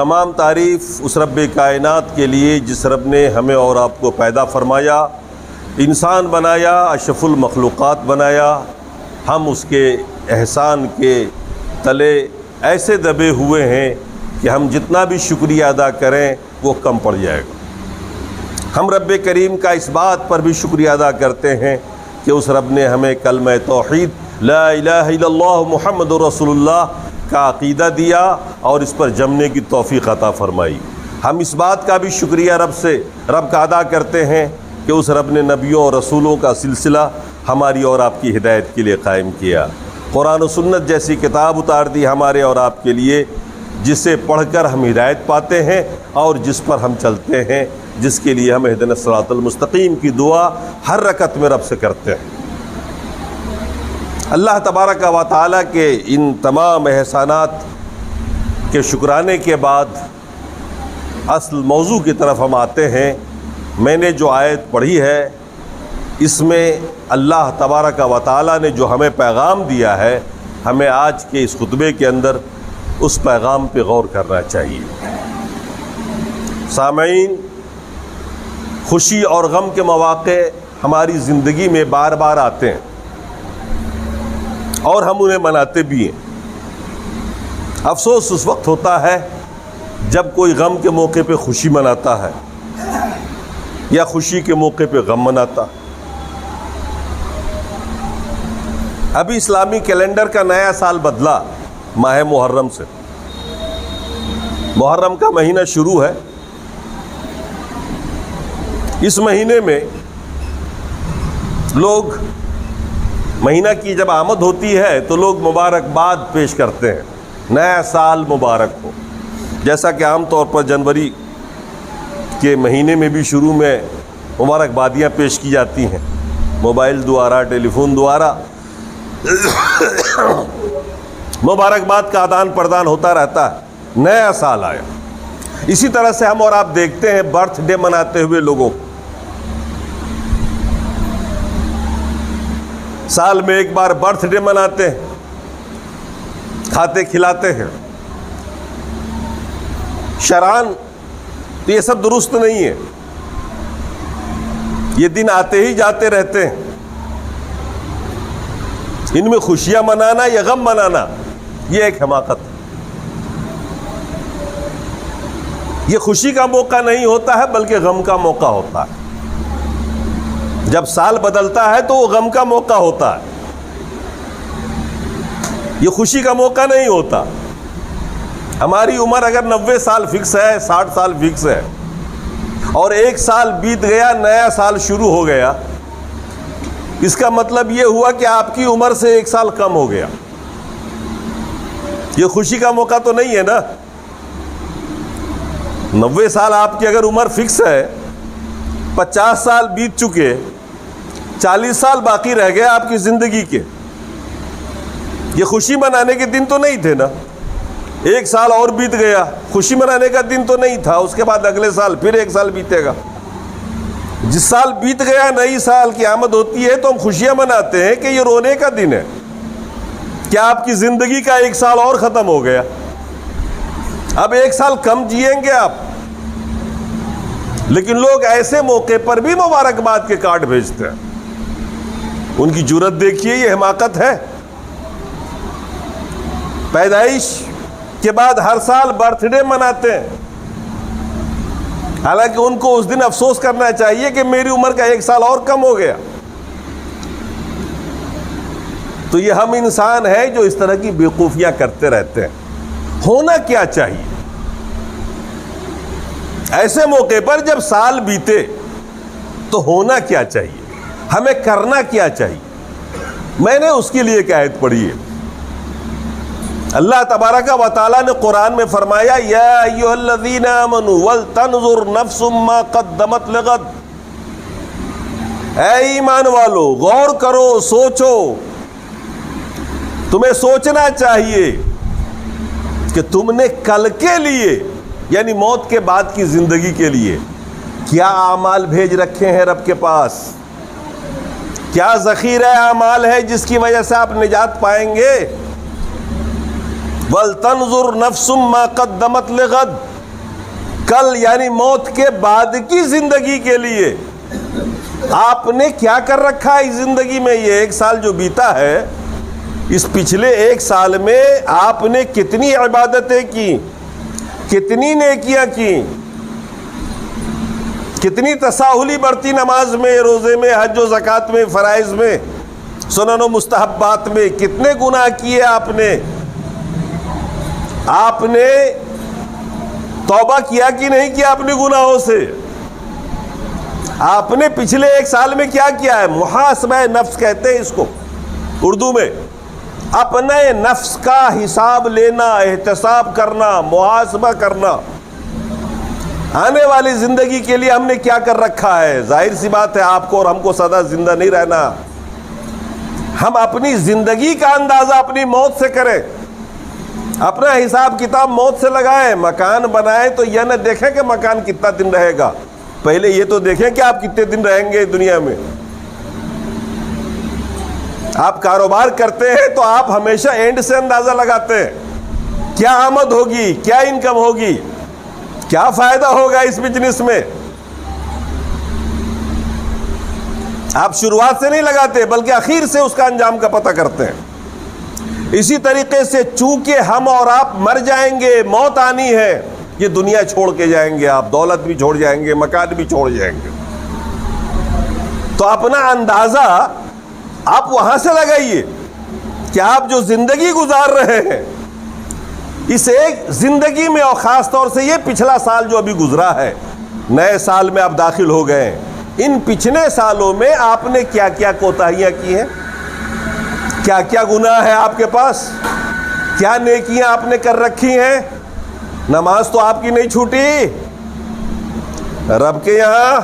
تمام تعریف اس رب کائنات کے لیے جس رب نے ہمیں اور آپ کو پیدا فرمایا، انسان بنایا، اشرف المخلوقات بنایا۔ ہم اس کے احسان کے تلے ایسے دبے ہوئے ہیں کہ ہم جتنا بھی شکریہ ادا کریں وہ کم پڑ جائے گا۔ ہم رب کریم کا اس بات پر بھی شکریہ ادا کرتے ہیں کہ اس رب نے ہمیں کلمہ توحید لا الہ الا اللہ محمد رسول اللہ کا عقیدہ دیا اور اس پر جمنے کی توفیق عطا فرمائی۔ ہم اس بات کا بھی شکریہ رب کا ادا کرتے ہیں کہ اس رب نے نبیوں اور رسولوں کا سلسلہ ہماری اور آپ کی ہدایت کے لیے قائم کیا، قرآن و سنت جیسی کتاب اتار دی ہمارے اور آپ کے لیے، جسے پڑھ کر ہم ہدایت پاتے ہیں اور جس پر ہم چلتے ہیں، جس کے لیے ہم اہدنا الصراط المستقیم کی دعا ہر رکعت میں رب سے کرتے ہیں۔ اللہ تبارک و تعالیٰ کے ان تمام احسانات کے شکرانے کے بعد اصل موضوع کی طرف ہم آتے ہیں۔ میں نے جو آیت پڑھی ہے اس میں اللہ تبارک و تعالیٰ نے جو ہمیں پیغام دیا ہے، ہمیں آج کے اس خطبے کے اندر اس پیغام پہ غور کرنا چاہیے۔ سامعین، خوشی اور غم کے مواقع ہماری زندگی میں بار بار آتے ہیں اور ہم انہیں مناتے بھی ہیں۔ افسوس اس وقت ہوتا ہے جب کوئی غم کے موقع پہ خوشی مناتا ہے یا خوشی کے موقع پہ غم مناتا۔ ابھی اسلامی کیلنڈر کا نیا سال بدلا ماہ محرم سے۔ محرم کا مہینہ شروع ہے۔ اس مہینے میں لوگ مہینہ کی جب آمد ہوتی ہے تو لوگ مبارکباد پیش کرتے ہیں، نیا سال مبارک ہو۔ جیسا کہ عام طور پر جنوری کے مہینے میں بھی شروع میں مبارکبادیاں پیش کی جاتی ہیں، موبائل دوارا، ٹیلی فون دوارا مبارکباد کا آدان پردان ہوتا رہتا ہے۔ نیا سال آیا، اسی طرح سے ہم اور آپ دیکھتے ہیں برتھ ڈے مناتے ہوئے لوگوں کو۔ سال میں ایک بار برتھ ڈے مناتے ہیں، کھاتے کھلاتے ہیں۔ شرعاً تو یہ سب درست نہیں ہے، یہ دن آتے ہی جاتے رہتے ہیں۔ ان میں خوشیاں منانا یا غم منانا یہ ایک حماقت ہے۔ یہ خوشی کا موقع نہیں ہوتا ہے بلکہ غم کا موقع ہوتا ہے۔ جب سال بدلتا ہے تو وہ غم کا موقع ہوتا ہے، یہ خوشی کا موقع نہیں ہوتا۔ ہماری عمر اگر 90 سال فکس ہے، 60 سال فکس ہے، اور ایک سال بیت گیا، نیا سال شروع ہو گیا، اس کا مطلب یہ ہوا کہ آپ کی عمر سے ایک سال کم ہو گیا۔ یہ خوشی کا موقع تو نہیں ہے نا۔ 90 سال آپ کی اگر عمر فکس ہے، 50 سال بیت چکے، 40 سال باقی رہ گئے آپ کی زندگی کے، یہ خوشی منانے کے دن تو نہیں تھے نا۔ ایک سال اور بیت گیا، خوشی منانے کا دن تو نہیں تھا۔ اس کے بعد اگلے سال پھر ایک سال بیتے گا۔ جس سال بیت گیا، نئی سال کی آمد ہوتی ہے تو ہم خوشیاں مناتے ہیں کہ یہ رونے کا دن ہے کہ آپ کی زندگی کا ایک سال اور ختم ہو گیا، اب ایک سال کم جئیں گے آپ۔ لیکن لوگ ایسے موقع پر بھی مبارکباد کے کارڈ بھیجتے ہیں۔ ان کی جرت دیکھیے، یہ حماقت ہے۔ پیدائش کے بعد ہر سال برتھ ڈے مناتے ہیں، حالانکہ ان کو اس دن افسوس کرنا چاہیے کہ میری عمر کا ایک سال اور کم ہو گیا۔ تو یہ ہم انسان ہیں جو اس طرح کی بیوقوفیاں کرتے رہتے ہیں۔ ہونا کیا چاہیے ایسے موقع پر جب سال بیتے؟ تو ہونا کیا چاہیے، ہمیں کرنا کیا چاہیے؟ میں نے اس کے لیے ایک آیت پڑھی ہے۔ اللہ تبارک و تعالیٰ نے قرآن میں فرمایا، یا ایھا الذین آمنوا ولتنظر نفس ما قدمت لغد۔ اے ایمان والو، غور کرو، سوچو، تمہیں سوچنا چاہیے کہ تم نے کل کے لیے، یعنی موت کے بعد کی زندگی کے لیے کیا اعمال بھیج رکھے ہیں رب کے پاس، کیا ذخیرہ اعمال ہے جس کی وجہ سے آپ نجات پائیں گے۔ وَلْتَنْظُرْ نَفْسٌ مَا قَدَّمَتْ لِغَدٍ۔ کل یعنی موت کے بعد کی زندگی کے لیے آپ نے کیا کر رکھا ہے اس زندگی میں. یہ 1 سال جو بیتا ہے, اس پچھلے 1 سال میں آپ نے کتنی عبادتیں کی, کتنی نیکیاں کی, کتنی تساہلی برتی نماز میں, روزے میں, حج و زکوٰۃ میں, فرائض میں, سنن و مستحبات میں, کتنے گناہ کیے آپ نے. آپ نے توبہ کیا کہ نہیں کیا اپنے گناہوں سے. آپ نے پچھلے 1 سال میں کیا کیا ہے. محاسبہ نفس کہتے ہیں اس کو اردو میں. اپنے نفس کا حساب لینا, احتساب کرنا, محاسبہ کرنا. آنے والی زندگی کے لیے ہم نے کیا کر رکھا ہے. ظاہر سی بات ہے آپ کو اور ہم کو سدا زندہ نہیں رہنا. ہم اپنی زندگی کا اندازہ اپنی موت سے کریں, اپنا حساب کتاب موت سے لگائیں. مکان بنائیں تو یہ نہ دیکھیں کہ مکان کتنا دن رہے گا, پہلے یہ تو دیکھیں کہ آپ کتنے دن رہیں گے دنیا میں. آپ کاروبار کرتے ہیں تو آپ ہمیشہ اینڈ سے اندازہ لگاتے ہیں, کیا آمد ہوگی, کیا انکم ہوگی, کیا فائدہ ہوگا اس بزنس میں. آپ شروعات سے نہیں لگاتے بلکہ اخیر سے اس کا انجام کا پتہ کرتے ہیں. اسی طریقے سے چونکہ ہم اور آپ مر جائیں گے, موت آنی ہے, یہ دنیا چھوڑ کے جائیں گے, آپ دولت بھی چھوڑ جائیں گے, مکان بھی چھوڑ جائیں گے, تو اپنا اندازہ آپ وہاں سے لگائیے کہ آپ جو زندگی گزار رہے ہیں اس ایک زندگی میں, اور خاص طور سے یہ پچھلا سال جو ابھی گزرا ہے, نئے سال میں آپ داخل ہو گئے ہیں, ان پچھلے سالوں میں آپ نے کیا کیا کوتاہیاں کی ہیں, کیا کیا گناہ ہے آپ کے پاس, کیا نیکیاں آپ نے کر رکھی ہیں. نماز تو آپ کی نہیں چھوٹی, رب کے یہاں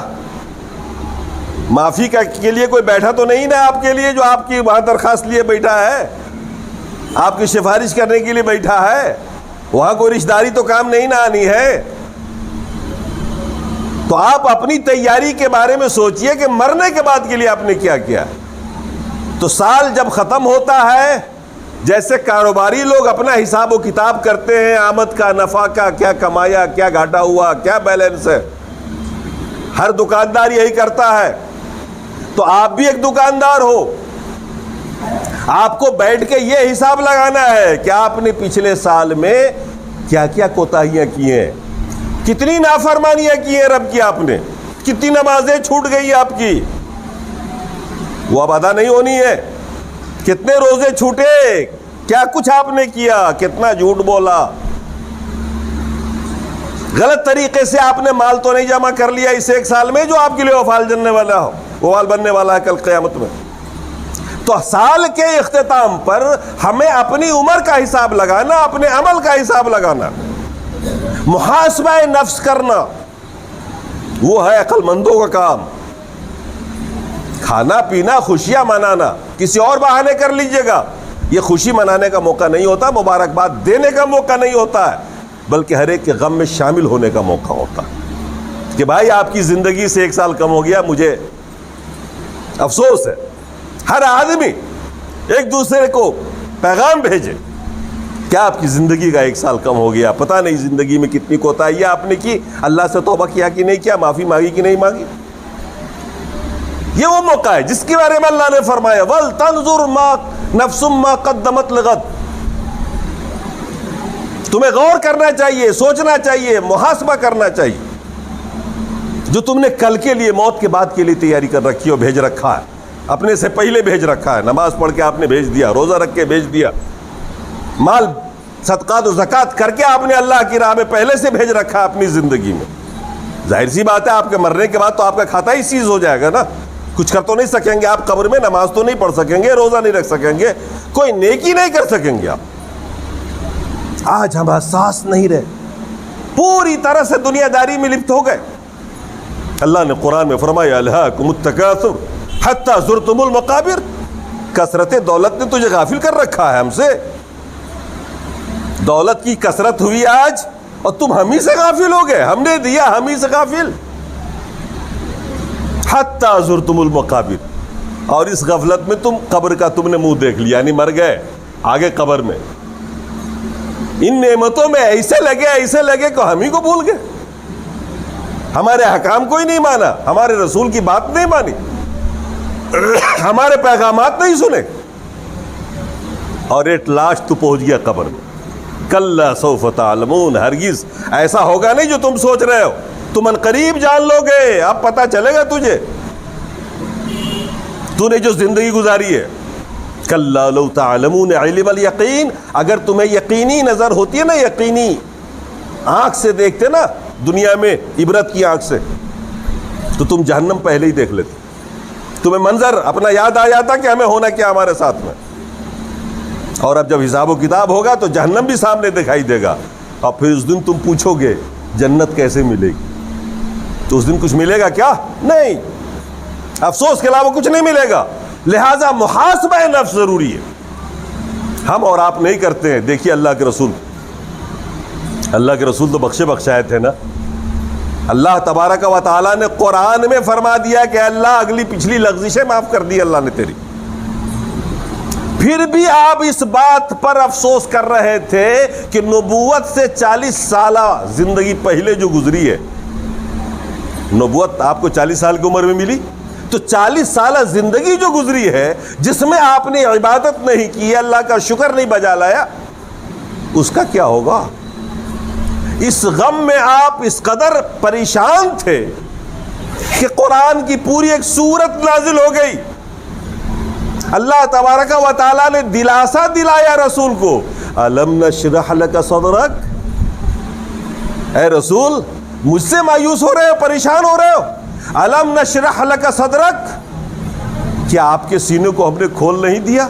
معافی کے لیے کوئی بیٹھا تو نہیں نا آپ کے لیے, جو آپ کی وہاں درخواست لیے بیٹھا ہے, آپ کی سفارش کرنے کے لیے بیٹھا ہے. وہاں کوئی رشتہ داری تو کام نہیں نہ آنی ہے. تو آپ اپنی تیاری کے بارے میں سوچئے کہ مرنے کے بعد کے لیے آپ نے کیا کیا. تو سال جب ختم ہوتا ہے, جیسے کاروباری لوگ اپنا حساب و کتاب کرتے ہیں, آمد کا, نفع کا, کیا کمایا, کیا گھاٹا ہوا, کیا بیلنس ہے, ہر دکاندار یہی کرتا ہے. تو آپ بھی ایک دکاندار ہو, آپ کو بیٹھ کے یہ حساب لگانا ہے کہ آپ نے پچھلے سال میں کیا کیا کوتاہیاں کی ہیں, کتنی نافرمانیاں کی ہیں رب کی آپ نے, کتنی نمازیں چھوٹ گئی آپ کی, وہ اب ادا نہیں ہونی ہے, کتنے روزے چھوٹے, کیا کچھ آپ نے کیا, کتنا جھوٹ بولا, غلط طریقے سے آپ نے مال تو نہیں جمع کر لیا اس 1 سال میں جو آپ کے لیے وبال بننے والا ہے کل قیامت میں. تو سال کے اختتام پر ہمیں اپنی عمر کا حساب لگانا, اپنے عمل کا حساب لگانا, محاسبہ نفس کرنا, وہ ہے عقل مندوں کا کام. کھانا پینا, خوشیاں منانا کسی اور بہانے کر لیجئے گا, یہ خوشی منانے کا موقع نہیں ہوتا, مبارکباد دینے کا موقع نہیں ہوتا ہے, بلکہ ہر ایک کے غم میں شامل ہونے کا موقع ہوتا ہے کہ بھائی آپ کی زندگی سے 1 سال کم ہو گیا, مجھے افسوس ہے. ہر آدمی ایک دوسرے کو پیغام بھیجے کیا آپ کی زندگی کا 1 سال کم ہو گیا, پتہ نہیں زندگی میں کتنی کوتاہیاں آپ نے کی, اللہ سے توبہ کیا کہ نہیں کیا, معافی مانگی کہ نہیں مانگی. یہ وہ موقع ہے جس کے بارے میں اللہ نے فرمایا وَلْتَنْظُرْ مَا نَفْسٌ مَا قَدَّمَتْ لِغَدٍ. تمہیں غور کرنا چاہیے, سوچنا چاہیے, محاسبہ کرنا چاہیے جو تم نے کل کے لیے, موت کے بعد کے لیے تیاری کر رکھی اور بھیج رکھا ہے, اپنے سے پہلے بھیج رکھا ہے. نماز پڑھ کے آپ نے بھیج دیا, روزہ رکھ کے بھیج دیا, مال صدقات و زکوٰۃ کر کے آپ نے اللہ کی راہ میں پہلے سے بھیج رکھا ہے اپنی زندگی میں. ظاہر سی بات ہے آپ کے مرنے کے بعد تو آپ کا کھاتا ہی سیز ہو جائے گا نا, کچھ کر تو نہیں سکیں گے آپ قبر میں, نماز تو نہیں پڑھ سکیں گے, روزہ نہیں رکھ سکیں گے, کوئی نیکی نہیں کر سکیں گے آپ. آج ہم احساس نہیں رہے, پوری طرح سے دنیا داری میں لپت ہو گئے. اللہ نے قرآن میں فرمایا الہاکم التکاثر حتی زرتم المقابر, کثرت دولت نے تجھے غافل کر رکھا ہے ہم سے. دولت کی کثرت ہوئی آج اور تم ہم ہی سے غافل ہو گئے, ہم نے دیا ہم ہی سے غافل. حتی زرتم المقابر, اور اس غفلت میں تم قبر کا تم نے منہ دیکھ لیا, یعنی مر گئے, آگے قبر میں ان نعمتوں میں ایسے لگے کہ ہم ہی کو بھول گئے. ہمارے احکام کو ہی نہیں مانا، ہمارے رسول کی بات نہیں مانی، ہمارے پیغامات نہیں سنے، اور ایٹ لاسٹ تو پہنچ گیا قبر میں۔ کلا سوف تعلمون، ہرگز ایسا ہوگا نہیں جو تم سوچ رہے ہو، تم عنقریب جان لو گے، اب پتہ چلے گا تجھے، تو نے جو زندگی گزاری ہے۔ کلا لو تعلمون علم الیقین، اگر تمہیں یقینی نظر ہوتی ہے نا، یقینی آنکھ سے دیکھتے نا دنیا میں عبرت کی آنکھ سے، تو تم جہنم پہلے ہی دیکھ لیتے، تمہیں منظر اپنا یاد آ جاتا کہ ہمیں ہونا کیا ہمارے ساتھ میں۔ اور اب جب حساب و کتاب ہوگا تو جہنم بھی سامنے دکھائی دے گا، اور پھر اس دن تم پوچھو گے جنت کیسے ملے گی، تو اس دن کچھ ملے گا کیا؟ نہیں، افسوس کے علاوہ کچھ نہیں ملے گا۔ لہذا محاسبہ نفس ضروری ہے، ہم اور آپ نہیں کرتے ہیں۔ دیکھیے اللہ کے رسول تو بخشے بخشائے تھے نا، اللہ تبارک و تعالیٰ نے قرآن میں فرما دیا کہ اللہ اگلی پچھلی لغزشیں معاف کر دی اللہ نے تیری، پھر بھی آپ اس بات پر افسوس کر رہے تھے کہ نبوت سے 40 سالہ زندگی پہلے جو گزری ہے، نبوت آپ کو 40 سال کی عمر میں ملی، تو 40 سالہ زندگی جو گزری ہے جس میں آپ نے عبادت نہیں کی، اللہ کا شکر نہیں بجا لایا، اس کا کیا ہوگا؟ اس غم میں آپ اس قدر پریشان تھے کہ قرآن کی پوری ایک سورت نازل ہو گئی۔ اللہ تبارک و تعالیٰ نے دلاسا دلایا رسول کو، الم نشرح لک صدرک، اے رسول مجھ سے مایوس ہو رہے ہو، پریشان ہو رہے ہو، الم نشرح لک صدرک، کیا آپ کے سینے کو ہم نے کھول نہیں دیا؟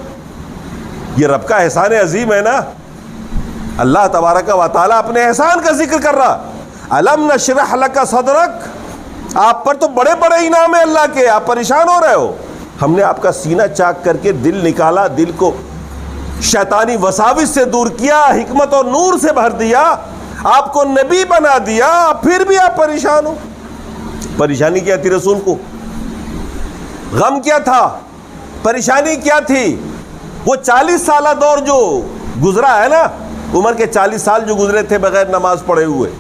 یہ رب کا احسان عظیم ہے نا، اللہ تبارک و تعالیٰ اپنے احسان کا ذکر کر رہا، الم نشرح لک صدرک، آپ پر تو بڑے بڑے انعام ہیں اللہ کے، آپ پریشان ہو رہے ہو، ہم نے آپ کا سینہ چاک کر کے دل نکالا، دل کو شیطانی وساوس سے دور کیا، حکمت اور نور سے بھر دیا، آپ کو نبی بنا دیا، پھر بھی آپ پریشان ہو۔ پریشانی کیا تھی رسول کو؟ غم کیا تھا؟ پریشانی کیا تھی؟ وہ 40 سالہ دور جو گزرا ہے نا، عمر کے 40 سال جو گزرے تھے بغیر نماز پڑھے ہوئے،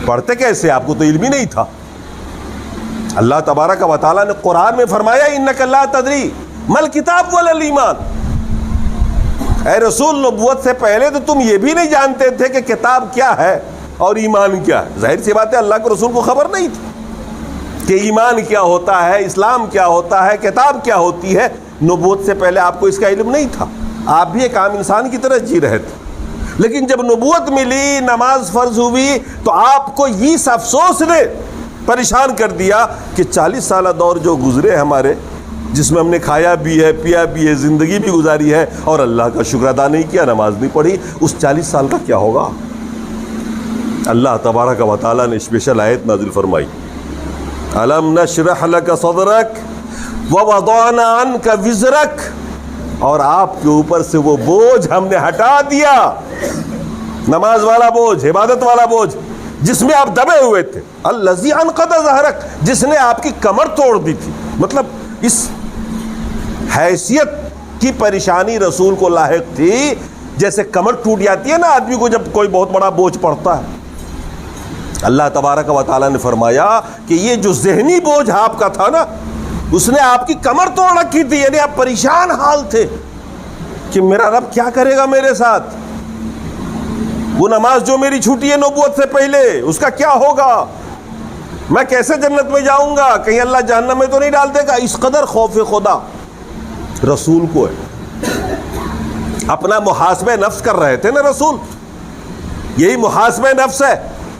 پڑھتے کیسے؟ آپ کو تو علم ہی نہیں تھا۔ اللہ تبارک و تعالیٰ نے قرآن میں فرمایا انک لا تدری مل کتاب ولا الایمان، اے رسول نبوت سے پہلے تو تم یہ بھی نہیں جانتے تھے کہ کتاب کیا ہے اور ایمان کیا ہے۔ ظاہر سی بات ہے اللہ کے رسول کو خبر نہیں تھی کہ ایمان کیا ہوتا ہے، اسلام کیا ہوتا ہے، کتاب کیا ہوتی ہے، نبوت سے پہلے آپ کو اس کا علم نہیں تھا، آپ بھی ایک عام انسان کی طرح جی رہے تھے۔ لیکن جب نبوت ملی، نماز فرض ہوئی، تو آپ کو اس افسوس نے پریشان کر دیا کہ 40 سالہ دور جو گزرے ہمارے، جس میں ہم نے کھایا بھی ہے، پیا بھی ہے، زندگی بھی گزاری ہے، اور اللہ کا شکر ادا نہیں کیا، نماز نہیں پڑھی، اس 40 سال کا کیا ہوگا؟ اللہ تبارک و تعالیٰ نے اسپیشل آیت نازل فرمائی، الم نشرح لک صدرک ووضعنا عنک وزرک، اور آپ کے اوپر سے وہ بوجھ ہم نے ہٹا دیا، نماز والا بوجھ، عبادت والا بوجھ جس میں آپ دبے ہوئے تھے، الذی انقض ظہرک، جس نے آپ کی کمر توڑ دی تھی۔ مطلب اس حیثیت کی پریشانی رسول کو لاحق تھی، جیسے کمر ٹوٹ جاتی ہے نا آدمی کو جب کوئی بہت بڑا بوجھ پڑتا ہے۔ اللہ تبارک و تعالیٰ نے فرمایا کہ یہ جو ذہنی بوجھ آپ کا تھا نا، اس نے آپ کی کمر توڑ رکھی تھی، یعنی آپ پریشان حال تھے کہ میرا رب کیا کرے گا میرے ساتھ، وہ نماز جو میری چھوٹی ہے نبوت سے پہلے اس کا کیا ہوگا، میں کیسے جنت میں جاؤں گا، کہیں اللہ جہنم میں تو نہیں ڈال دے گا۔ اس قدر خوف خدا رسول کو ہے، اپنا محاسبہ نفس کر رہے تھے نا رسول، یہی محاسبہ نفس ہے،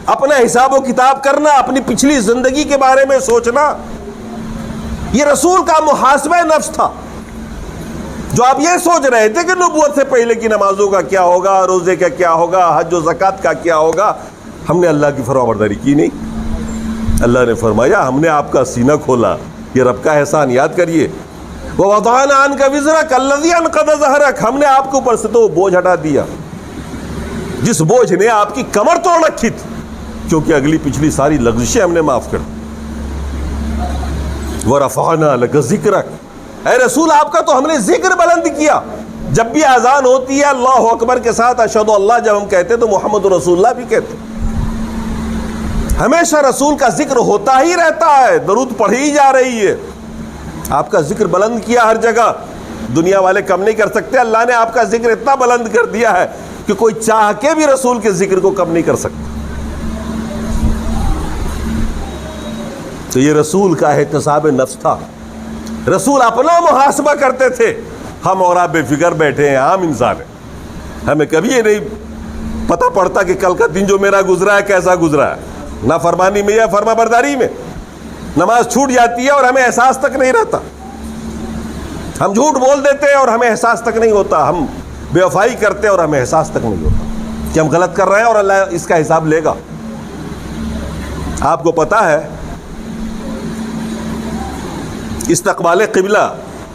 اپنا حساب و کتاب کرنا، اپنی پچھلی زندگی کے بارے میں سوچنا، یہ رسول کا محاسبہ نفس تھا۔ جو آپ یہ سوچ رہے تھے کہ نبوت سے پہلے کی نمازوں کا کیا ہوگا، روزے کا کیا ہوگا، حج و زکوٰۃ کا کیا ہوگا، ہم نے اللہ کی فرمانبرداری کی نہیں۔ اللہ نے فرمایا ہم نے آپ کا سینہ کھولا، یہ رب کا احسان یاد کریے، وَوَضَعْنَا عَنْكَ وِزْرَكَ الَّذِي أَنقَضَ ظَهْرَكَ، ہم نے آپ کے اوپر سے تو وہ بوجھ ہٹا دیا جس بوجھ نے آپ کی کمر توڑ رکھی تھی، کیونکہ اگلی پچھلی ساری لغزشیں ہم نے معاف کر دی۔ وَرَفَعْنَا لَكَ ذِكْرَكَ، اے رسول آپ کا تو ہم نے ذکر بلند کیا، جب بھی اذان ہوتی ہے اللہ اکبر کے ساتھ اشہد اللہ جب ہم کہتے تو محمد رسول اللہ بھی کہتے، ہمیشہ رسول کا ذکر ہوتا ہی رہتا ہے، درود پڑھی ہی جا رہی ہے. آپ کا ذکر بلند کیا ہر جگہ، دنیا والے کم نہیں کر سکتے. اللہ نے آپ کا ذکر اتنا بلند کر دیا ہے کہ کوئی چاہ کے بھی رسول کے ذکر کو کم نہیں کر سکتا. تو یہ رسول کا احتساب نفس تھا. رسول اپنا محاسبہ کرتے تھے. ہم اور آپ بے فکر بیٹھے ہیں، عام انسان ہیں، ہمیں کبھی یہ نہیں پتہ پڑتا کہ کل کا دن جو میرا گزرا ہے کیسا گزرا ہے. نافرمانی میں یا فرما برداری میں نماز چھوٹ جاتی ہے اور ہمیں احساس تک نہیں رہتا. ہم جھوٹ بول دیتے ہیں اور ہمیں احساس تک نہیں ہوتا. ہم بے وفائی کرتے ہیں اور ہمیں احساس تک نہیں ہوتا کہ ہم غلط کر رہے ہیں، اور اللہ اس کا حساب لے گا. آپ کو پتا ہے استقبال قبلہ،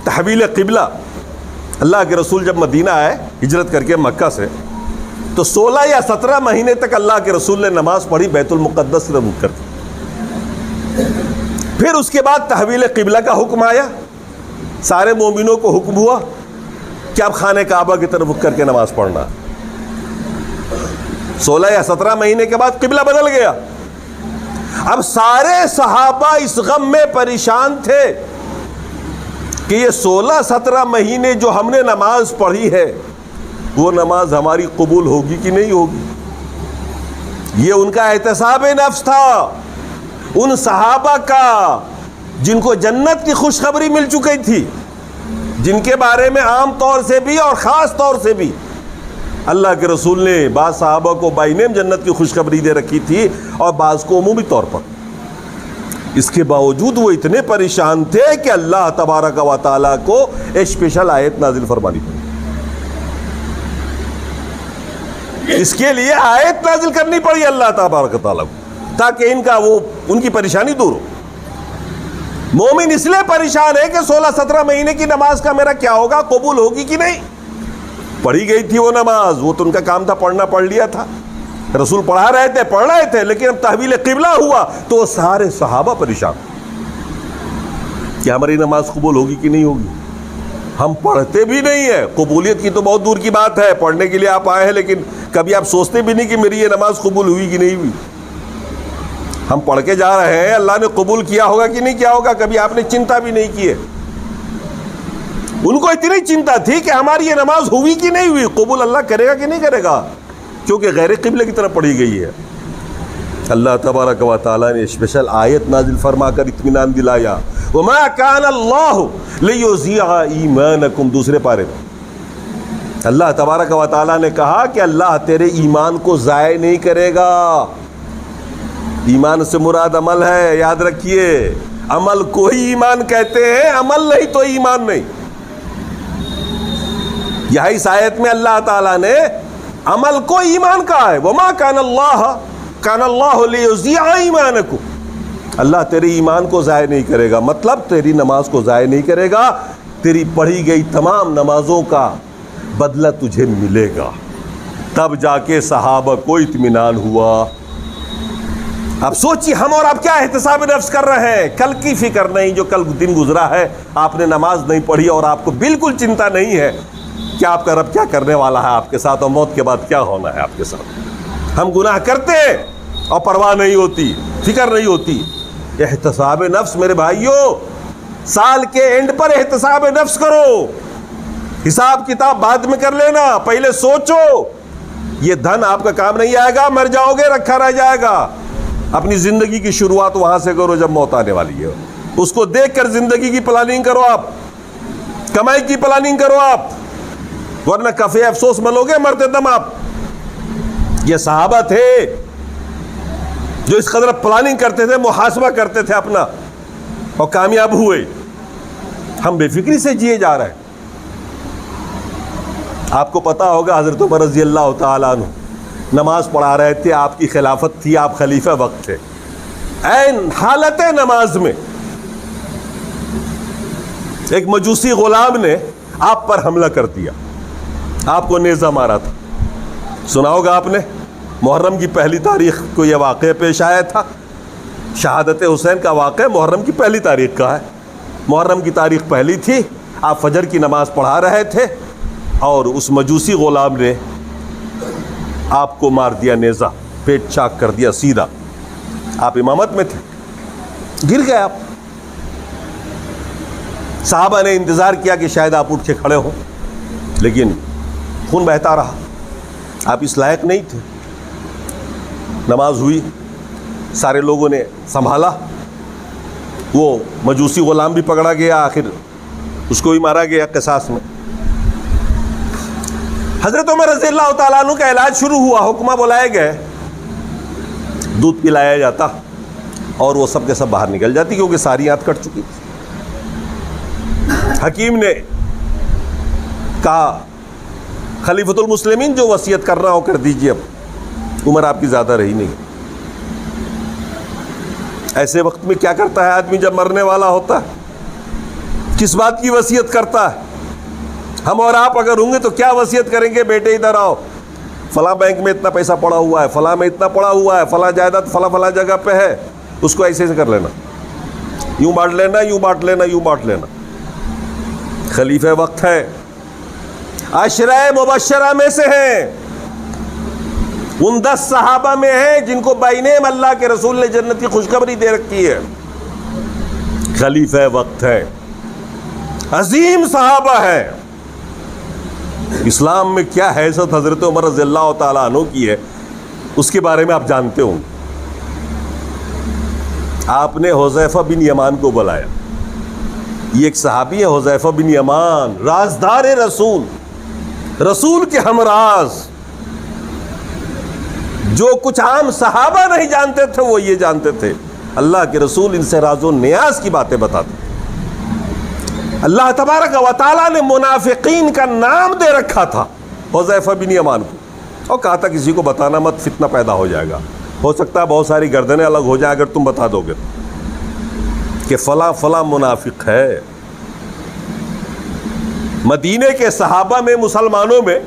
تحویل قبلہ، اللہ کے رسول جب مدینہ آئے ہجرت کر کے مکہ سے، تو 16 یا 17 مہینے تک اللہ کے رسول نے نماز پڑھی بیت المقدس سے رخ کر کے. پھر اس کے بعد تحویل قبلہ کا حکم آیا. سارے مومنوں کو حکم ہوا کہ اب خانہ کعبہ کی طرف رخ کر کے نماز پڑھنا. 16 یا 17 مہینے کے بعد قبلہ بدل گیا. اب سارے صحابہ اس غم میں پریشان تھے کہ یہ 16-17 مہینے جو ہم نے نماز پڑھی ہے وہ نماز ہماری قبول ہوگی کہ نہیں ہوگی. یہ ان کا احتساب نفس تھا، ان صحابہ کا جن کو جنت کی خوشخبری مل چکی تھی، جن کے بارے میں عام طور سے بھی اور خاص طور سے بھی اللہ کے رسول نے بعض صحابہ کو بائی جنت کی خوشخبری دے رکھی تھی اور بعض کو عمومی طور پر. اس کے باوجود وہ اتنے پریشان تھے کہ اللہ تبارک و تعالیٰ کو اسپیشل آیت نازل فرمانی پڑی. اس کے لیے آیت نازل کرنی پڑی اللہ تبارک و تعالیٰ کو تاکہ ان کی پریشانی دور ہو. مومن اس لیے پریشان ہے کہ 16-17 مہینے کی نماز کا میرا کیا ہوگا، قبول ہوگی کہ نہیں. پڑھی گئی تھی وہ نماز، وہ تو ان کا کام تھا، پڑھنا پڑھ لیا تھا، رسول پڑھا رہے تھے، پڑھ رہے تھے. لیکن اب تحویل قبلہ ہوا تو وہ سارے صحابہ پریشان کہ ہماری نماز قبول ہوگی کہ نہیں ہوگی. ہم پڑھتے بھی نہیں ہیں، قبولیت کی تو بہت دور کی بات ہے، پڑھنے کے لیے آپ آئے ہیں، لیکن کبھی آپ سوچتے بھی نہیں کہ میری یہ نماز قبول ہوئی کہ نہیں ہوئی. ہم پڑھ کے جا رہے ہیں، اللہ نے قبول کیا ہوگا کہ نہیں کیا ہوگا کبھی آپ نے چنتا بھی نہیں کی ہے. ان کو اتنی چنتا تھی کہ ہماری یہ نماز ہوئی کہ نہیں ہوئی، قبول اللہ کرے گا کہ نہیں کرے گا، کیونکہ غیر قبلے کی طرف پڑھی گئی ہے. اللہ تبارک و تعالیٰ نے اسپیشل آیت نازل فرما کر اطمینان دلایا. وَمَا كَانَ اللَّهُ لِيُضِيعَ إِيمَانَكُمْ، دوسرے پارے میں اللہ تبارک و تعالیٰ نے کہا کہ اللہ تیرے ایمان کو ضائع نہیں کرے گا. ایمان سے مراد عمل ہے، یاد رکھیے. عمل کو ہی ایمان کہتے ہیں، عمل نہیں تو ایمان نہیں. یہی اس آیت میں اللہ تعالیٰ نے عمل کو ایمان کہا ہے. وَمَا كَانَ اللَّهُ لِيُضِيعَ إِيمَانَكُمْ، اللہ تیرے ایمان کو ضائع نہیں کرے گا، مطلب تیری نماز کو ضائع نہیں کرے گا، تیری پڑھی گئی تمام نمازوں کا بدلہ تجھے ملے گا. تب جا کے صحابہ کو اطمینان ہوا. اب سوچیے ہم اور آپ کیا احتساب نفس کر رہے ہیں. کل کی فکر نہیں، جو کل دن گزرا ہے آپ نے نماز نہیں پڑھی اور آپ کو بالکل چنتا نہیں ہے کہ آپ کا رب کیا کرنے والا ہے آپ کے ساتھ اور موت کے بعد کیا ہونا ہے آپ کے ساتھ. ہم گناہ کرتے ہیں اور پرواہ نہیں ہوتی، فکر نہیں ہوتی. احتساب نفس میرے بھائیوں، سال کے اینڈ پر احتساب نفس کرو. حساب کتاب بعد میں کر لینا، پہلے سوچو. یہ دھن آپ کا کام نہیں آئے گا، مر جاؤ گے، رکھا رہ جائے گا. اپنی زندگی کی شروعات وہاں سے کرو جب موت آنے والی ہے. اس کو دیکھ کر زندگی کی پلاننگ کرو، آپ کمائی کی پلاننگ کرو آپ، ورنہ کفے افسوس ملو گے مرتے دم آپ. یہ صحابہ تھے جو اس قدر پلاننگ کرتے تھے، محاسبہ کرتے تھے اپنا، اور کامیاب ہوئے. ہم بے فکری سے جیے جا رہے ہیں. آپ کو پتا ہوگا حضرت عمر رضی اللہ تعالیٰ عنہ نماز پڑھا رہے تھے، آپ کی خلافت تھی، آپ خلیفہ وقت تھے. عین حالت نماز میں ایک مجوسی غلام نے آپ پر حملہ کر دیا، آپ کو نیزہ مارا تھا. سنا ہوگا آپ نے، محرم کی پہلی تاریخ کو یہ واقعہ پیش آیا تھا. شہادت حسین کا واقعہ محرم کی پہلی تاریخ کا ہے. محرم کی تاریخ پہلی تھی، آپ فجر کی نماز پڑھا رہے تھے اور اس مجوسی غلام نے آپ کو مار دیا نیزہ، پیٹ چاک کر دیا سیدھا. آپ امامت میں تھے، گر گئے آپ. صحابہ نے انتظار کیا کہ شاید آپ اٹھ کے کھڑے ہوں، لیکن خون بہتا رہا. آپ اس لائق نہیں تھے. نماز ہوئی، سارے لوگوں نے سنبھالا. وہ مجوسی غلام بھی پکڑا گیا، آخر اس کو بھی مارا گیا قصاص میں. حضرت عمر رضی اللہ تعالیٰ عنہ کا علاج شروع ہوا. حکمہ بلائے گئے، دودھ پلایا جاتا اور وہ سب کے سب باہر نکل جاتی کیونکہ ساری آنت کٹ چکی تھی. حکیم نے کہا خلیفۃ المسلمین جو وصیت کرنا ہو کر دیجیے، اب عمر آپ کی زیادہ رہی نہیں. ایسے وقت میں کیا کرتا ہے آدمی جب مرنے والا ہوتا ہے؟ کس بات کی وصیت کرتا ہے؟ ہم اور آپ اگر ہوں گے تو کیا وصیت کریں گے؟ بیٹے ادھر آؤ، فلاں بینک میں اتنا پیسہ پڑا ہوا ہے، فلاں میں اتنا پڑا ہوا ہے، فلاں جائیداد فلاں فلاں جگہ پہ ہے، اس کو ایسے کر لینا، یوں بانٹ لینا، یوں بانٹ لینا، یوں بانٹ لینا. خلیفہ وقت ہے، عشرہ مبشرہ میں سے ہیں، ان 10 صحابہ میں ہیں جن کو بینیم اللہ کے رسول نے جنت کی خوشخبری دے رکھی ہے. خلیفہ وقت ہے، عظیم صحابہ ہے. اسلام میں کیا حیثیت حضرت عمر رضی اللہ تعالیٰ عنہ کی ہے اس کے بارے میں آپ جانتے ہوں. آپ نے حذیفہ بن یمان کو بلایا. یہ ایک صحابی ہے حذیفہ بن یمان، رازدار رسول، رسول کے ہمراز. جو کچھ عام صحابہ نہیں جانتے تھے وہ یہ جانتے تھے. اللہ کے رسول ان سے راز و نیاز کی باتیں بتاتے. اللہ تبارک و تعالیٰ نے منافقین کا نام دے رکھا تھا حذیفہ بن یمان کو، اور کہا تھا کسی کو بتانا مت، فتنہ پیدا ہو جائے گا، ہو سکتا ہے بہت ساری گردنیں الگ ہو جائیں اگر تم بتا دو گے کہ فلاں فلاں منافق ہے. مدینے کے صحابہ میں، مسلمانوں میں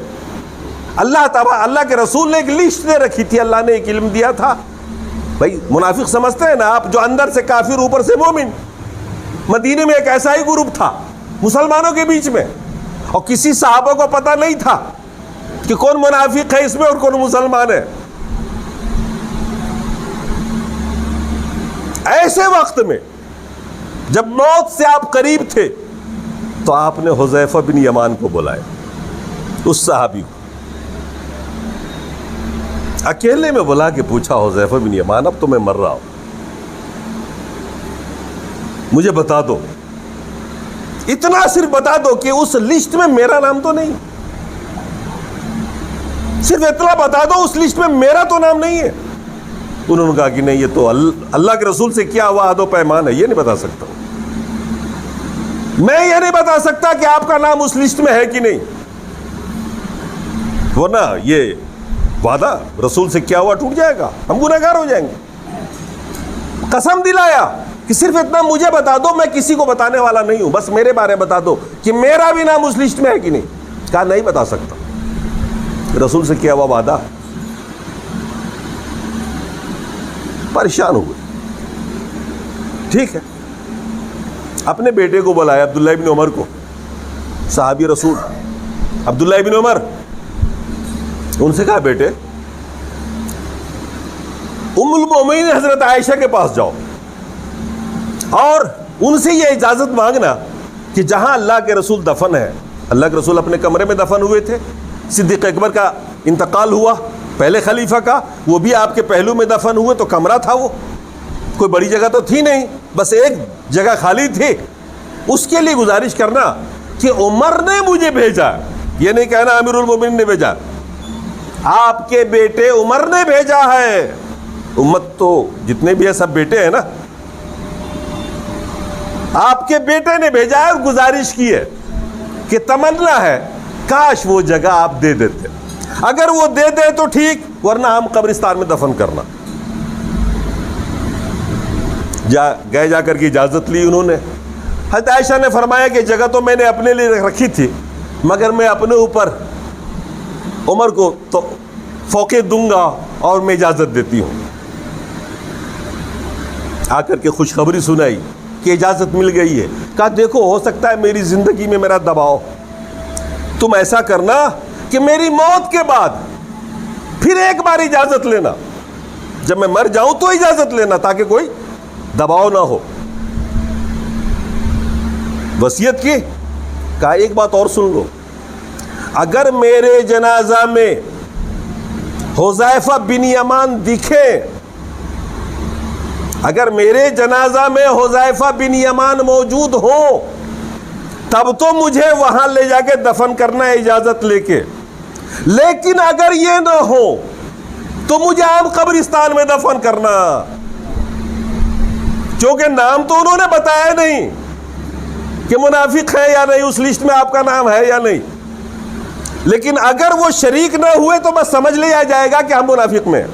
اللہ کے رسول نے ایک لسٹ دے رکھی تھی. اللہ نے ایک علم دیا تھا. بھائی منافق سمجھتے ہیں نا آپ، جو اندر سے کافر اوپر سے مومن. مدینے میں ایک ایسا ہی گروپ تھا مسلمانوں کے بیچ میں، اور کسی صحابہ کو پتہ نہیں تھا کہ کون منافق ہے اس میں اور کون مسلمان ہے. ایسے وقت میں جب موت سے آپ قریب تھے تو آپ نے حذیفہ بن یمان کو بلایا، اس صحابی کو اکیلے میں بلا کے پوچھا، حذیفہ بن یمان اب تو میں مر رہا ہوں، مجھے بتا دو، اتنا صرف بتا دو کہ اس لسٹ میں میرا نام تو نہیں، صرف اتنا بتا دو اس لسٹ میں میرا تو نام نہیں ہے. انہوں نے کہا کہ نہیں، یہ تو اللہ کے رسول سے کیا ہوا عہد و پیمان ہے، یہ نہیں بتا سکتا، میں یہ نہیں بتا سکتا کہ آپ کا نام اس لسٹ میں ہے کہ نہیں، ورنہ یہ وعدہ رسول سے کیا ہوا ٹوٹ جائے گا، ہم گنہگار ہو جائیں گے. قسم دلایا کہ صرف اتنا مجھے بتا دو، میں کسی کو بتانے والا نہیں ہوں، بس میرے بارے بتا دو کہ میرا بھی نام اس لسٹ میں ہے کہ نہیں. کہا نہیں بتا سکتا، رسول سے کیا ہوا وعدہ. پریشان ہوئے. ٹھیک ہے، اپنے بیٹے کو بلایا، عبداللہ ابن عمر کو، صحابی رسول عبداللہ ابن عمر. ان سے کہا بیٹے ام المومنین حضرت عائشہ کے پاس جاؤ اور ان سے یہ اجازت مانگنا کہ جہاں اللہ کے رسول دفن ہے، اللہ کے رسول اپنے کمرے میں دفن ہوئے تھے، صدیق اکبر کا انتقال ہوا پہلے خلیفہ کا، وہ بھی آپ کے پہلو میں دفن ہوئے، تو کمرہ تھا، وہ کوئی بڑی جگہ تو تھی نہیں، بس ایک جگہ خالی تھی. اس کے لیے گزارش کرنا کہ عمر نے مجھے بھیجا، یہ نہیں کہنا امیر المومنین نے بھیجا، آپ کے بیٹے عمر نے بھیجا ہے. امت تو جتنے بھی ہیں سب بیٹے ہیں نا، آپ کے بیٹے نے بھیجا ہے اور گزارش کی ہے کہ تمنا ہے کاش وہ جگہ آپ دے دیتے، اگر وہ دے دے تو ٹھیک، ورنہ ہم قبرستان میں دفن کرنا. جا کر کے اجازت لی انہوں نے. حضرت عائشہ نے فرمایا کہ جگہ تو میں نے اپنے لیے رکھی تھی، مگر میں اپنے اوپر عمر کو تو فوقے دوں گا اور میں اجازت دیتی ہوں. آ کر کے خوشخبری سنائی کہ اجازت مل گئی ہے. کہا دیکھو ہو سکتا ہے میری زندگی میں میرا دباؤ، تم ایسا کرنا کہ میری موت کے بعد پھر ایک بار اجازت لینا، جب میں مر جاؤں تو اجازت لینا تاکہ کوئی دباؤ نہ ہو. وصیت کی. کہا ایک بات اور سن لو, اگر میرے جنازہ میں حذیفہ بن یمان دکھے, اگر میرے جنازہ میں حذیفہ بن یمان موجود ہوں تب تو مجھے وہاں لے جا کے دفن کرنا ہے اجازت لے کے, لیکن اگر یہ نہ ہو تو مجھے عام قبرستان میں دفن کرنا, کیونکہ نام تو انہوں نے بتایا نہیں کہ منافق ہے یا نہیں, اس لسٹ میں آپ کا نام ہے یا نہیں, لیکن اگر وہ شریک نہ ہوئے تو بس سمجھ لیا جائے گا کہ ہم منافق میں ہیں.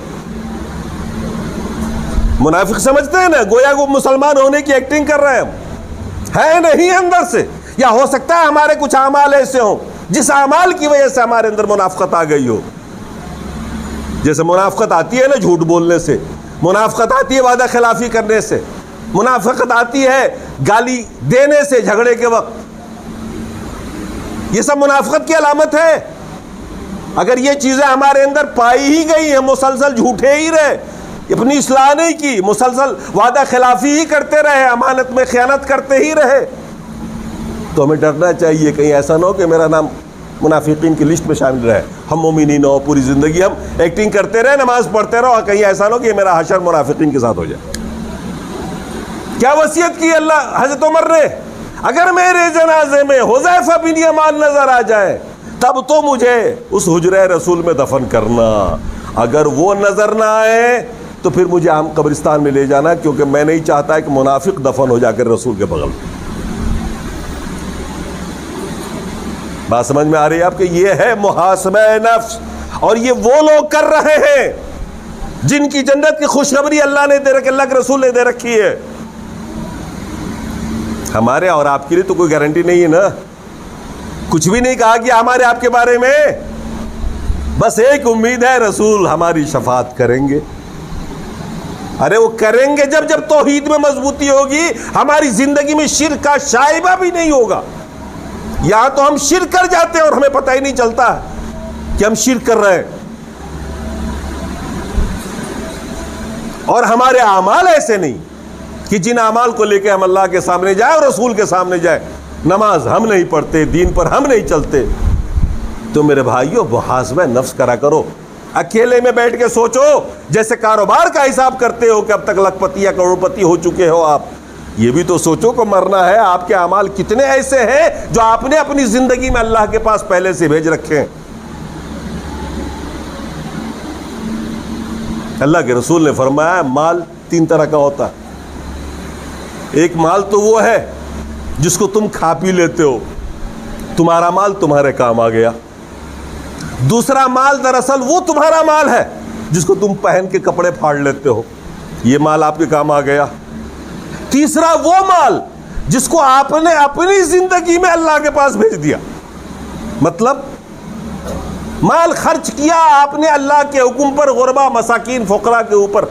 منافق سمجھتے ہیں نا, گویا وہ مسلمان ہونے کی ایکٹنگ کر رہے ہیں, ہے نہیں اندر سے, یا ہو سکتا ہے ہمارے کچھ اعمال ایسے ہوں جس اعمال کی وجہ سے ہمارے اندر منافقت آ گئی ہو. جیسے منافقت آتی ہے نا جھوٹ بولنے سے, منافقت آتی ہے وعدہ خلافی کرنے سے, منافقت آتی ہے گالی دینے سے جھگڑے کے وقت, یہ سب منافقت کی علامت ہے. اگر یہ چیزیں ہمارے اندر پائی ہی گئی ہیں, مسلسل جھوٹے ہی رہے, اپنی اصلاح نہیں کی, مسلسل وعدہ خلافی ہی کرتے رہے, امانت میں خیانت کرتے ہی رہے, تو ہمیں ڈرنا چاہیے کہیں ایسا نہ ہو کہ میرا نام منافقین کی لسٹ میں شامل رہے. ہم مومنین ہو, پوری زندگی ہم ایکٹنگ کرتے رہے, نماز پڑھتے رہو, کہیں ایسا نہ ہو کہ میرا حشر منافقین کے ساتھ ہو جائے. کیا وصیت کی اللہ حضرت عمر نے, اگر میرے جنازے میں حذیفہ بن یمان نظر آ جائے تب تو مجھے اس حجرہ رسول میں دفن کرنا, اگر وہ نظر نہ آئے تو پھر مجھے عام قبرستان میں لے جانا, کیونکہ میں نہیں چاہتا کہ منافق دفن ہو جا کر رسول کے بغل میں. بات سمجھ میں آ رہی ہے آپ کہ یہ ہے محاسبہ نفس, اور یہ وہ لوگ کر رہے ہیں جن کی جنت کی خوشخبری اللہ نے دے رکھی, اللہ کے رسول نے دے رکھی ہے. ہمارے اور آپ کے لیے تو کوئی گارنٹی نہیں ہے نا, کچھ بھی نہیں کہا کہ ہمارے آپ کے بارے میں, بس ایک امید ہے رسول ہماری شفاعت کریں گے. ارے وہ کریں گے جب توحید میں مضبوطی ہوگی, ہماری زندگی میں شرک کا شائبہ بھی نہیں ہوگا. یہاں تو ہم شرک کر جاتے ہیں اور ہمیں پتہ ہی نہیں چلتا کہ ہم شرک کر رہے ہیں, اور ہمارے اعمال ایسے نہیں کہ جن اعمال کو لے کے ہم اللہ کے سامنے جائیں اور رسول کے سامنے جائیں. نماز ہم نہیں پڑھتے, دین پر ہم نہیں چلتے. تو میرے بھائیو محاسبہ نفس کرا کرو, اکیلے میں بیٹھ کے سوچو, جیسے کاروبار کا حساب کرتے ہو کہ اب تک لاکھ پتی یا کروڑ پتی ہو چکے ہو آپ, یہ بھی تو سوچو کہ مرنا ہے. آپ کے اعمال کتنے ایسے ہیں جو آپ نے اپنی زندگی میں اللہ کے پاس پہلے سے بھیج رکھے ہیں. اللہ کے رسول نے فرمایا مال 3 طرح کا ہوتا ہے. ایک مال تو وہ ہے جس کو تم کھا پی لیتے ہو, تمہارا مال تمہارے کام آ گیا. دوسرا مال دراصل وہ تمہارا مال ہے جس کو تم پہن کے کپڑے پھاڑ لیتے ہو, یہ مال آپ کے کام آ گیا. تیسرا وہ مال جس کو آپ نے اپنی زندگی میں اللہ کے پاس بھیج دیا, مطلب مال خرچ کیا آپ نے اللہ کے حکم پر, غربا مساکین فقراء کے اوپر,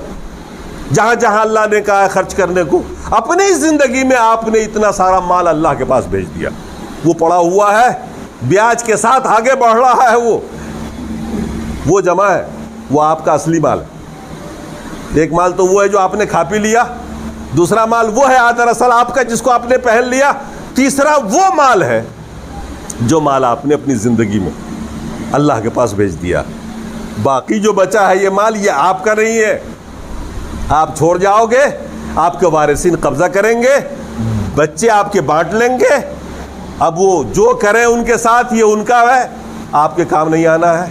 جہاں جہاں اللہ نے کہا ہے خرچ کرنے کو, اپنی زندگی میں آپ نے اتنا سارا مال اللہ کے پاس بھیج دیا. وہ پڑا ہوا ہے, بیاج کے ساتھ آگے بڑھ رہا ہے, وہ جمع ہے, وہ آپ کا اصلی مال ہے. ایک مال تو وہ ہے جو آپ نے کھا پی لیا, دوسرا مال وہ ہے دراصل آپ کا جس کو آپ نے پہن لیا, تیسرا وہ مال ہے جو مال آپ نے اپنی زندگی میں اللہ کے پاس بھیج دیا. باقی جو بچا ہے یہ مال, یہ آپ کا نہیں ہے. آپ چھوڑ جاؤ گے, آپ کے وارثین قبضہ کریں گے, بچے آپ کے بانٹ لیں گے. اب وہ جو کریں ان کے ساتھ, یہ ان کا ہے, آپ کے کام نہیں آنا ہے.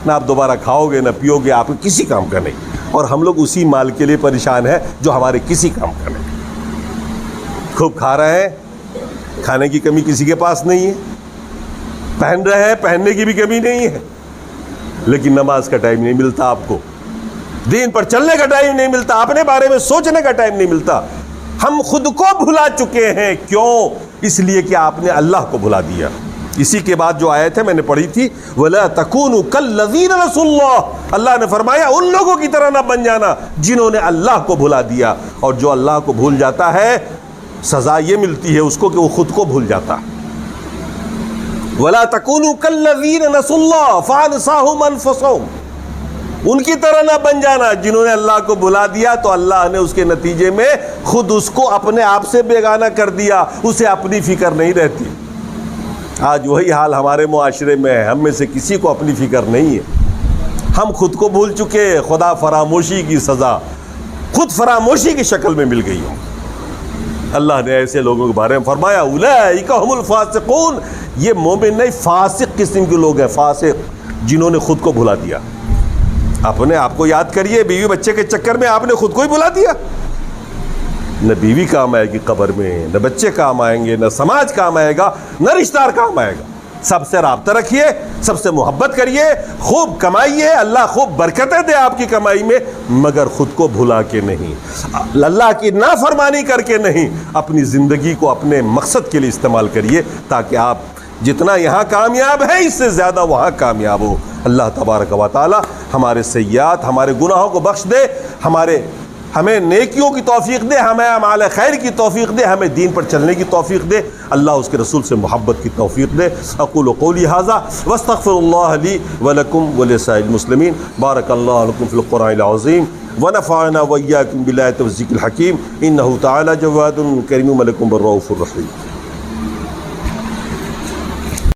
نہ آپ دوبارہ کھاؤ گے, نہ پیو گے, آپ کسی کام کا نہیں. اور ہم لوگ اسی مال کے لیے پریشان ہیں جو ہمارے کسی کام کا نہیں. خوب کھا رہے ہیں, کھانے کی کمی کسی کے پاس نہیں ہے, پہن رہے ہیں, پہننے کی بھی کمی نہیں ہے, لیکن نماز کا ٹائم نہیں ملتا آپ کو, دین پر چلنے کا ٹائم نہیں ملتا, اپنے بارے میں سوچنے کا ٹائم نہیں ملتا. ہم خود کو بھلا چکے ہیں. کیوں؟ اس لیے کہ آپ نے اللہ کو بھلا دیا. اسی کے بعد جو آیت ہے میں نے پڑھی تھی, وَلَا تَكُونُوا كَالَّذِينَ نَسُوا اللَّهَ, اللہ نے فرمایا ان لوگوں کی طرح نہ بن جانا جنہوں نے اللہ کو بھلا دیا. اور جو اللہ کو بھول جاتا ہے سزا یہ ملتی ہے اس کو کہ وہ خود کو بھول جاتا ہے. وَلَا تَكُونُوا كَالَّذِينَ نَسُوا اللَّهَ فَأَنسَاهُمْ أَنفُسَهُمْ, ان کی طرح نہ بن جانا جنہوں نے اللہ کو بھلا دیا تو اللہ نے اس کے نتیجے میں خود اس کو اپنے آپ سے بیگانہ کر دیا، اسے اپنی فکر نہیں رہتی۔ آج وہی حال ہمارے معاشرے میں ہے، ہم میں سے کسی کو اپنی فکر نہیں ہے، ہم خود کو بھول چکے۔ خدا فراموشی کی سزا خود فراموشی کی شکل میں مل گئی ہو۔ اللہ نے ایسے لوگوں کے بارے میں فرمایا اولئک هم الفاسقون، یہ مومن نہیں فاسق قسم کے لوگ ہیں، فاسق جنہوں نے خود کو بھلا دیا۔ اپنے آپ کو یاد کریے، بیوی بچے کے چکر میں آپ نے خود کو ہی بھلا دیا۔ نہ بیوی کام آئے گی قبر میں، نہ بچے کام آئیں گے، نہ سماج کام آئے گا، نہ رشتہ دار کام آئے گا۔ سب سے رابطہ رکھیے، سب سے محبت کریے، خوب کمائیے، اللہ خوب برکتیں دے آپ کی کمائی میں، مگر خود کو بھلا کے نہیں، اللہ کی نافرمانی کر کے نہیں۔ اپنی زندگی کو اپنے مقصد کے لیے استعمال کریے تاکہ آپ جتنا یہاں کامیاب ہے اس سے زیادہ وہاں کامیاب ہو۔ اللہ تبارک و تعالی ہمارے سیئات، ہمارے گناہوں کو بخش دے، ہمیں نیکیوں کی توفیق دے، ہمیں اعمال خیر کی توفیق دے، ہمیں دین پر چلنے کی توفیق دے، اللہ اس کے رسول سے محبت کی توفیق دے۔ اقول قولی ھذا واستغفر اللہ لی ولکم ولسائر المسلمین۔ بارک اللہ لکم فی القرآن العظیم ونفعنا وإياكم بالآيات والذکر الحکیم، انہ تعالی جواد کریم ملک بالرؤوف الرحیم۔